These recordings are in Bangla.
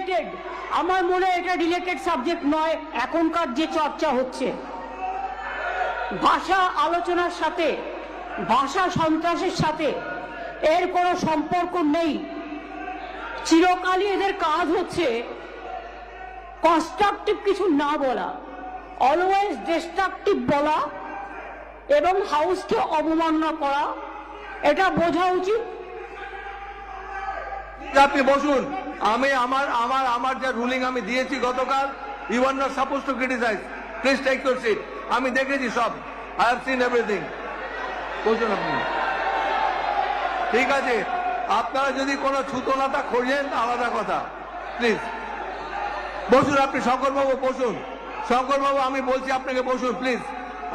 রিলেটেড, আমার মনে হয় এটা রিলেটেড সাবজেক্ট নয়। এখনকার যে চর্চা হচ্ছে ভাষা আলোচনার সাথে, ভাষা সন্ত্রাসের সাথে এর কোনো সম্পর্ক নেই। চিরকালই এদের কাজ হচ্ছে কনস্ট্রাকটিভ কিছু না বলা, অলওয়েজ ডিস্ট্রাকটিভ বলা এবং হাউসকে অবমাননা করা। এটা বোঝা উচিত। আপনি বসুন। আমি আমার যে রুলিং আমি দিয়েছি গতকাল, you are not suppose to criticise. Please take your seat. আমি দেখেছি সব, আই হ্যাভ সিন এভরিথিং। বসুন আপনি। ঠিক আছে, আপনারা যদি কোনো ছুতোনাটা খোঁজেন আলাদা কথা। প্লিজ বসুন আপনি। শঙ্করবাবু বসুন। শঙ্করবাবু আমি বলছি আপনাকে বসুন please.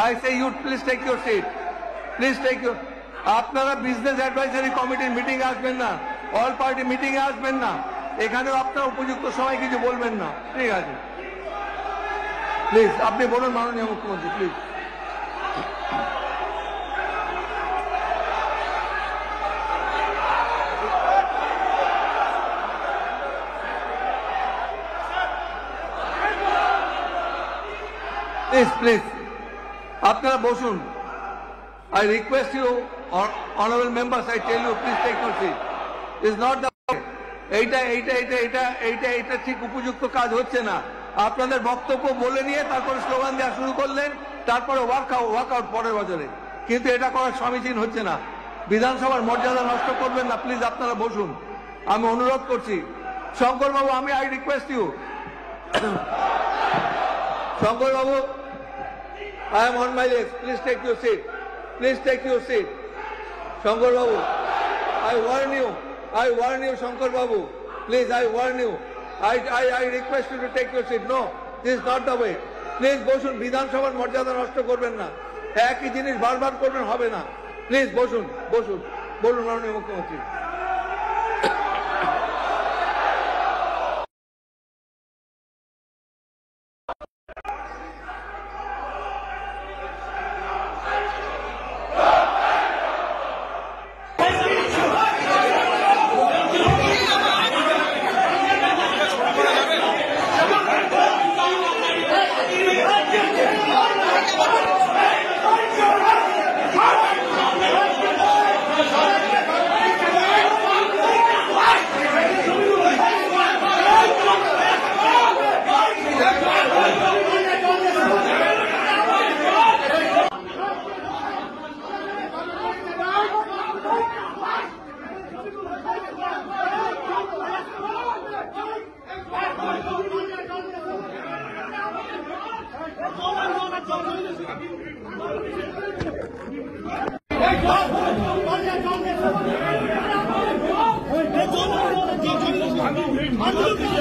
I say you please take your seat. Please take your. আপনারা বিজনেস অ্যাডভাইজারি কমিটির মিটিং আসবেন না, অল পার্টি মিটিং এ আসবেন না, এখানেও আপনার উপযুক্ত সময় কিছু বলবেন না। ঠিক আছে, প্লিজ আপনি বলুন মাননীয় মুখ্যমন্ত্রী প্লিজ। প্লিজ প্লিজ আপনারা বসুন। I request you, honorable members, I tell you, please take your seat. It's not the এইটা ঠিক উপযুক্ত কাজ হচ্ছে না। আপনাদের বক্তব্য বলে নিয়ে তারপরে স্লোগান দেওয়া শুরু করলেন, তারপরে ওয়ার্কআউট পরের বছরে, কিন্তু এটা করা সমীচীন হচ্ছে না। বিধানসভার মর্যাদা নষ্ট করবেন না, প্লিজ আপনারা বসুন। আমি অনুরোধ করছি। শঙ্করবাবু আমি আই রিকোয়েস্ট ইউ। শঙ্করবাবু, I am on my list. Please take your seat. Please take your seat. Shankar Babu, I warn you, Shankar Babu. Please, I warn you. I request you to take your seat. No, this is not the way. Please, বসুন। বিধানসভার মর্যাদা নষ্ট করবেন না। একই জিনিস বারবার করবেন, হবে না। প্লিজ বসুন। বলুন মাননীয় মুখ্যমন্ত্রী। I'm